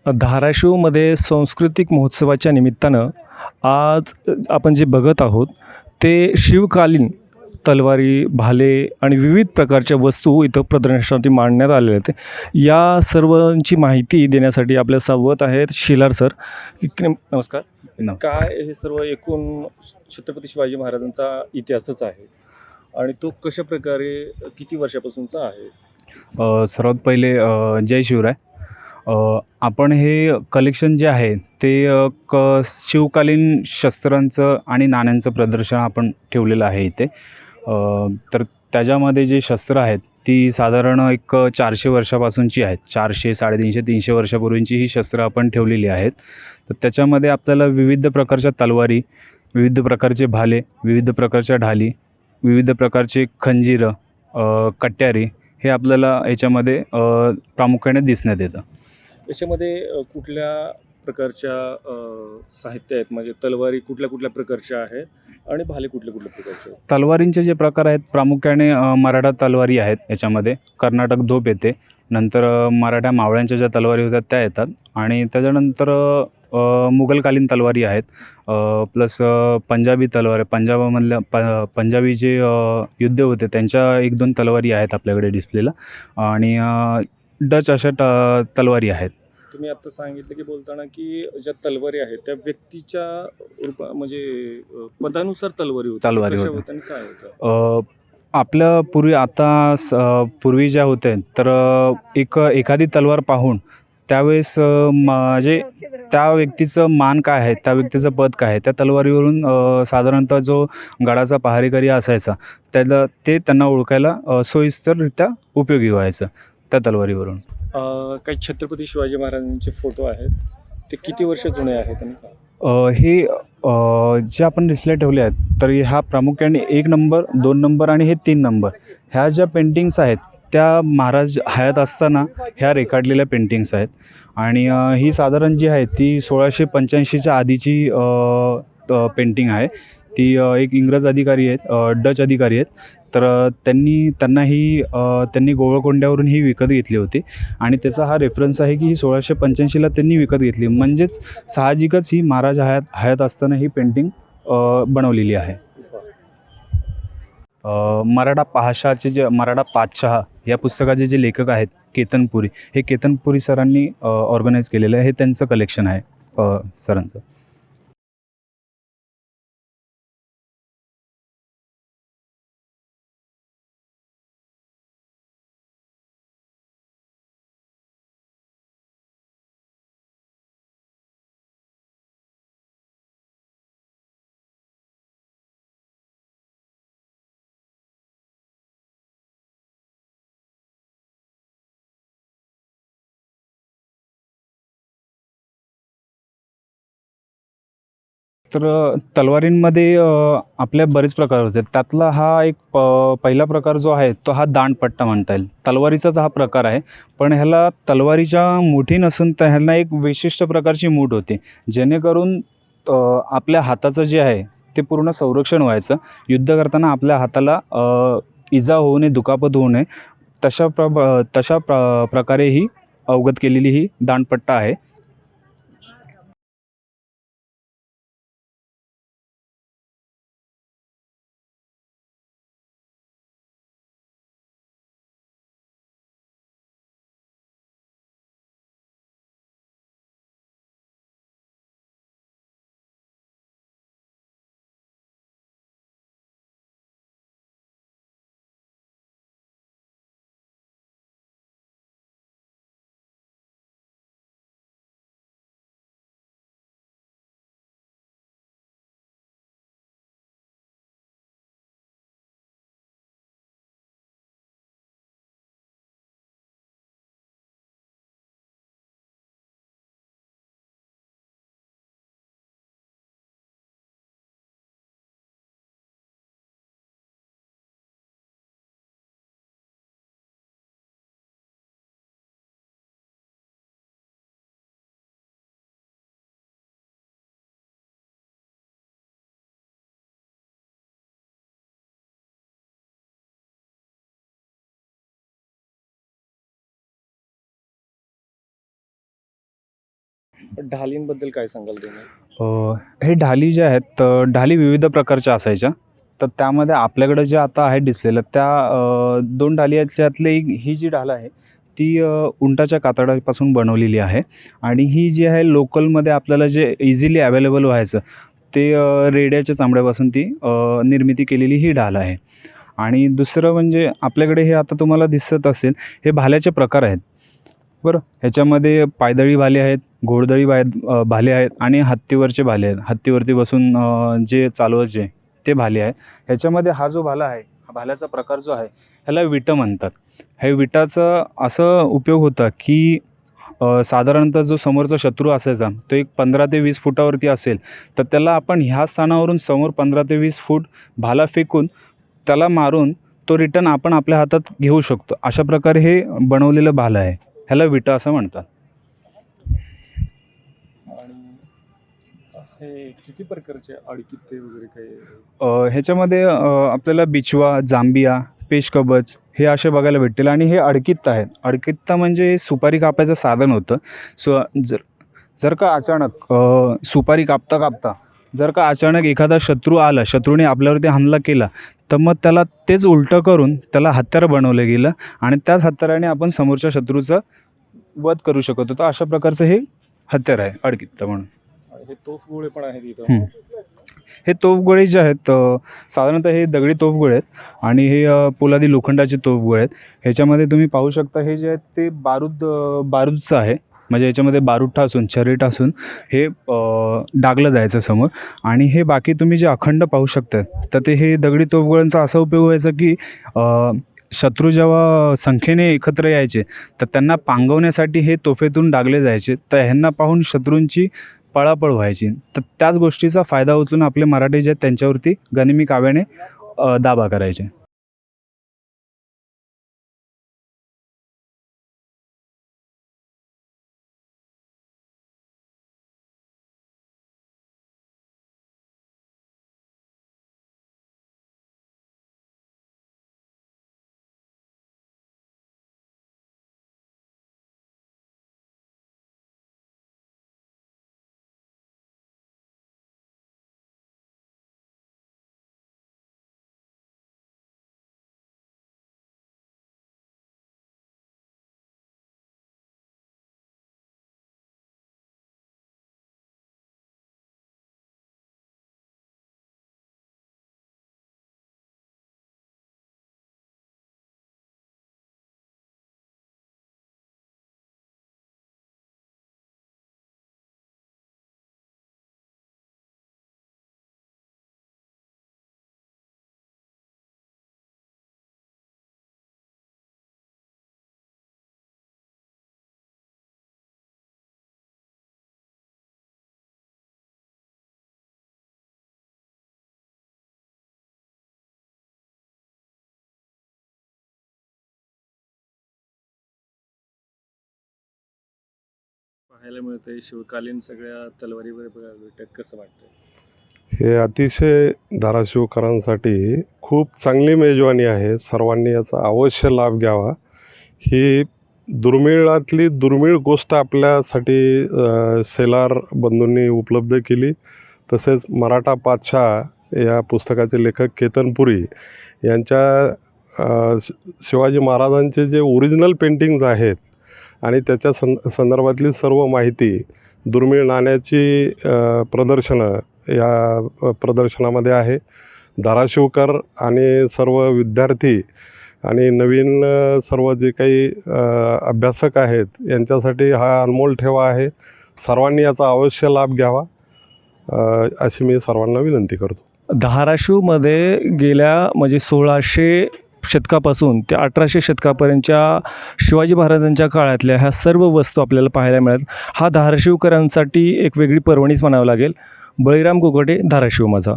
धाराशिवमध्ये सांस्कृतिक महोत्सवाच्या निमित्तानं आज आपण जे बघत आहोत ते शिवकालीन तलवारी, भाले आणि विविध प्रकारच्या वस्तू इथं प्रदर्शनासाठी मांडण्यात आलेल्या आहेत. या सर्वांची माहिती देण्यासाठी आपल्या सोबत आहेत शेलार सर. नमस्कार. काय हे सर्व एकूण छत्रपती शिवाजी महाराजांचा इतिहासच आहे आणि तो कशा प्रकारे किती वर्षापासूनचा आहे? सर्वात पहिले जय शिवराय. आपण हे कलेक्शन जे आहे ते शिवकालीन शस्त्रांचं आणि नाण्यांचं प्रदर्शन आपण ठेवलेलं आहे इथे. तर त्याच्यामध्ये जे शस्त्र आहेत ती साधारण एक 400 वर्षापासूनची आहेत. 400, 350, 300 वर्षापूर्वींची ही शस्त्रं आपण ठेवलेली आहेत. तर त्याच्यामध्ये आपल्याला विविध प्रकारच्या तलवारी, विविध प्रकारचे भाले, विविध प्रकारच्या ढाली, विविध प्रकारचे खंजीरं, कट्यारी हे आपल्याला याच्यामध्ये प्रामुख्याने दिसण्यात येतं. याच्यामध्ये कुठल्या प्रकारच्या साहित्य आहेत, म्हणजे तलवारी कुठल्या कुठल्या प्रकारच्या आहेत आणि भाले कुठल्या कुठल्या प्रकारचे आहेत? तलवारींचे जे प्रकार आहेत प्रामुख्याने मराठा तलवारी आहेत याच्यामध्ये, कर्नाटक धोप येते, नंतर मराठा मावळ्यांच्या ज्या तलवारी होत्या त्या येतात आणि त्याच्यानंतर मुघलकालीन तलवारी आहेत, प्लस पंजाबी तलवार, पंजाबामधल्या पंजाबी जे युद्ध होते त्यांच्या 1-2 तलवारी आहेत आपल्याकडे डिस्प्लेला आणि डच अशा तलवारी आहेत. तुम्ही आता सांगितलं की बोलताना की ज्या तलवारी आहेत त्या व्यक्तीच्या रूपा म्हणजे पदानुसार तलवारी होत्या. तलवारी कशा होत्या. होत्या आणि काय होतं? आपल्या पूर्वी आता पूर्वी ज्या होत्या तर एखादी तलवार पाहून त्यावेळेस म्हणजे त्या व्यक्तीचं मान काय आहे, त्या व्यक्तीचं पद काय आहे, त्या तलवारीवरून साधारणतः जो गडाचा पहारेकरी असायचा ते त्यांना ओळखायला सोयीस्कररित्या उपयोगी व्हायचं त्या तलवारीवरून. काही छत्रपती शिवाजी महाराजांचे फोटो आहेत, ते किती वर्ष जुने आहेत आणि काय? हे जे आपण डिस्प्ले ठेवले आहेत तर ह्या प्रामुख्याने 1 नंबर, 2 नंबर आणि हे 3 नंबर ह्या ज्या पेंटिंग्स आहेत त्या महाराज हयात असताना ह्या रेखाटलेल्या पेंटिंग्स आहेत आणि ही साधारण जी आहे ती 1685च्या आधीची पेंटिंग आहे. ती एक इंग्रज अधिकारी आहेत, डच अधिकारी आहेत. तर त्यांनी गोवळकोंड्यावरून ही विकत घेतली होती आणि त्याचा हा रेफरन्स आहे की ही 1685ला त्यांनी विकत घेतली. म्हणजेच साहजिकच ही महाराज हयात असताना ही पेंटिंग बनवलेली आहे. मराठा पातशहा या पुस्तकाचे जे लेखक आहेत केतनपुरी, हे केतनपुरी सरांनी ऑर्गनाईज केलेलं आहे. हे त्यांचं कलेक्शन आहे सरांचं. तर तलवारींमध्ये आपल्या बरेच प्रकार होते. त्यातला हा एक पहिला प्रकार जो आहे तो हा दांडपट्टा म्हणता येईल. तलवारीचाच हा प्रकार आहे, पण ह्याला तलवारीच्या मुठी नसून तर ह्याला एक विशिष्ट प्रकारची मूठ होती. जेणेकरून आपल्या हाताचं जे आहे ते पूर्ण संरक्षण व्हायचं. युद्ध करताना आपल्या हाताला इजा होऊ नये, दुखापत होऊ नये, तशा प्रकारे ही अवगत केलेली ही दांडपट्टा आहे. ढालींबद्दल काय सांगाल तुम्ही? हे ढाली जे आहेत ढाली विविध प्रकारच्या असायच्या. तर त्यामध्ये आपल्याकडे जे आता आहे डिस्प्लेला त्या 2 ढाली आहेत त्यातली ही जी ढाल आहे ती उंटाच्या कातडापासून बनवलेली आहे आणि ही जी आहे लोकलमध्ये आपल्याला जे इझिली अवेलेबल व्हायचं ते रेड्याच्या चामड्यापासून ती निर्मिती केलेली ही ढाल आहे. आणि दुसरं म्हणजे आपल्याकडे हे आता तुम्हाला दिसत असेल हे भाल्याचे प्रकार आहेत. बरं, ह्याच्यामध्ये पायदळी भाले आहेत, घोडदळी भाले आहेत आणि हत्तीवरचे भाले आहेत. हत्तीवरती बसून जे चालवायचे ते भाले आहेत. ह्याच्यामध्ये हा जो भाला आहे, हा भाल्याचा प्रकार जो आहे ह्याला विटं म्हणतात. हे विटाचा असं उपयोग होता की साधारणतः जो समोरचा शत्रू असायचा तो एक 15 ते 20 फुटावरती असेल तर त्याला आपण ह्या स्थानावरून समोर 15 ते 20 फूट भाला फेकून त्याला मारून तो रिटर्न आपण आपल्या हातात घेऊ शकतो. अशा प्रकारे हे बनवलेलं भालं आहे. ह्याला विटा असं म्हणतात. आणि हे किती प्रकारचे अडकित्ते वगैरे काही? ह्याच्यामध्ये आपल्याला बिचवा, जांबिया, पेशकवच हे असे बघायला भेटतील आणि हे अडकित्ता आहेत. अडकित्ता म्हणजे हे सुपारी कापायचं साधन होतं. जर जर का अचानक सुपारी कापता कापता जर का अचानक एखादा शत्रू आला, शत्रूने आपल्यावरती हमला केला तर मग त्याला तेच उलटं करून त्याला हत्यार बनवलं गेलं आणि त्याच हत्याराने आपण समोरच्या शत्रूचा वध करू शकत होतो. अशा प्रकारचं हे हत्यार आहे अडकित्ता म्हणून. हे तोफगोळे पण आहेत इथं. हे तोफगोळे जे आहेत साधारणतः हे दगडी तोफगोळे आहेत आणि हे पोलादी लोखंडाचे तोफगोळे आहेत. ह्याच्यामध्ये तुम्ही पाहू शकता हे जे आहेत ते बारूदचं आहे. म्हणजे याच्यामध्ये बारूद असून छरीट असून हे डागलं जायचं समोर. आणि हे बाकी तुम्ही जे अखंड पाहू शकता तर ते हे दगडी तोफगोळ्यांचा असा उपयोग व्हायचा की शत्रू जेव्हा संख्येने एकत्र यायचे तर त्यांना पांगवण्यासाठी हे तोफेतून डागले जायचे. तर ह्यांना पाहून शत्रूंची पळापळ व्हायची. तर त्याच गोष्टीचा फायदा उचलून आपले मराठी जे आहेत त्यांच्यावरती गनिमी काव्याने दाबा करायचे. पाहायला मिळतंय शिवकालीन सगळ्या तलवारी वगैरे बघायला भेटतात. कसं वाटतं? हे अतिशय धाराशिवकरांसाठी खूप चांगली मेजवानी आहे. सर्वांनी याचा अवश्य लाभ घ्यावा. ही दुर्मिळातली दुर्मिळ गोष्ट आपल्यासाठी सेलार बंधूंनी उपलब्ध केली. तसेच मराठा पातशाह या पुस्तकाचे लेखक केतन पुरी यांच्या शिवाजी महाराजांचे जे ओरिजिनल पेंटिंग्ज आहेत आणि त्याच्या संदर्भातली सर्व माहिती दुर्मिळ नाण्याची प्रदर्शनं या प्रदर्शनामध्ये आहे. धाराशिवकर आणि सर्व विद्यार्थी आणि नवीन सर्व जे काही अभ्यासक आहेत यांच्यासाठी हा अनमोल ठेवा आहे. सर्वांनी याचा अवश्य लाभ घ्यावा अशी मी सर्वांना विनंती करतो. धाराशिवमध्ये गेल्या म्हणजे 1600 शतकापासून ते 1800 शतकापर्यंतच्या शिवाजी महाराजांच्या काळातल्या ह्या सर्व वस्तू आपल्याला पाहायला मिळतात. हा धाराशिवकरांसाठी एक वेगळी पर्वणीच म्हणावं लागेल. बळीराम गोगटे, धाराशिव माझा.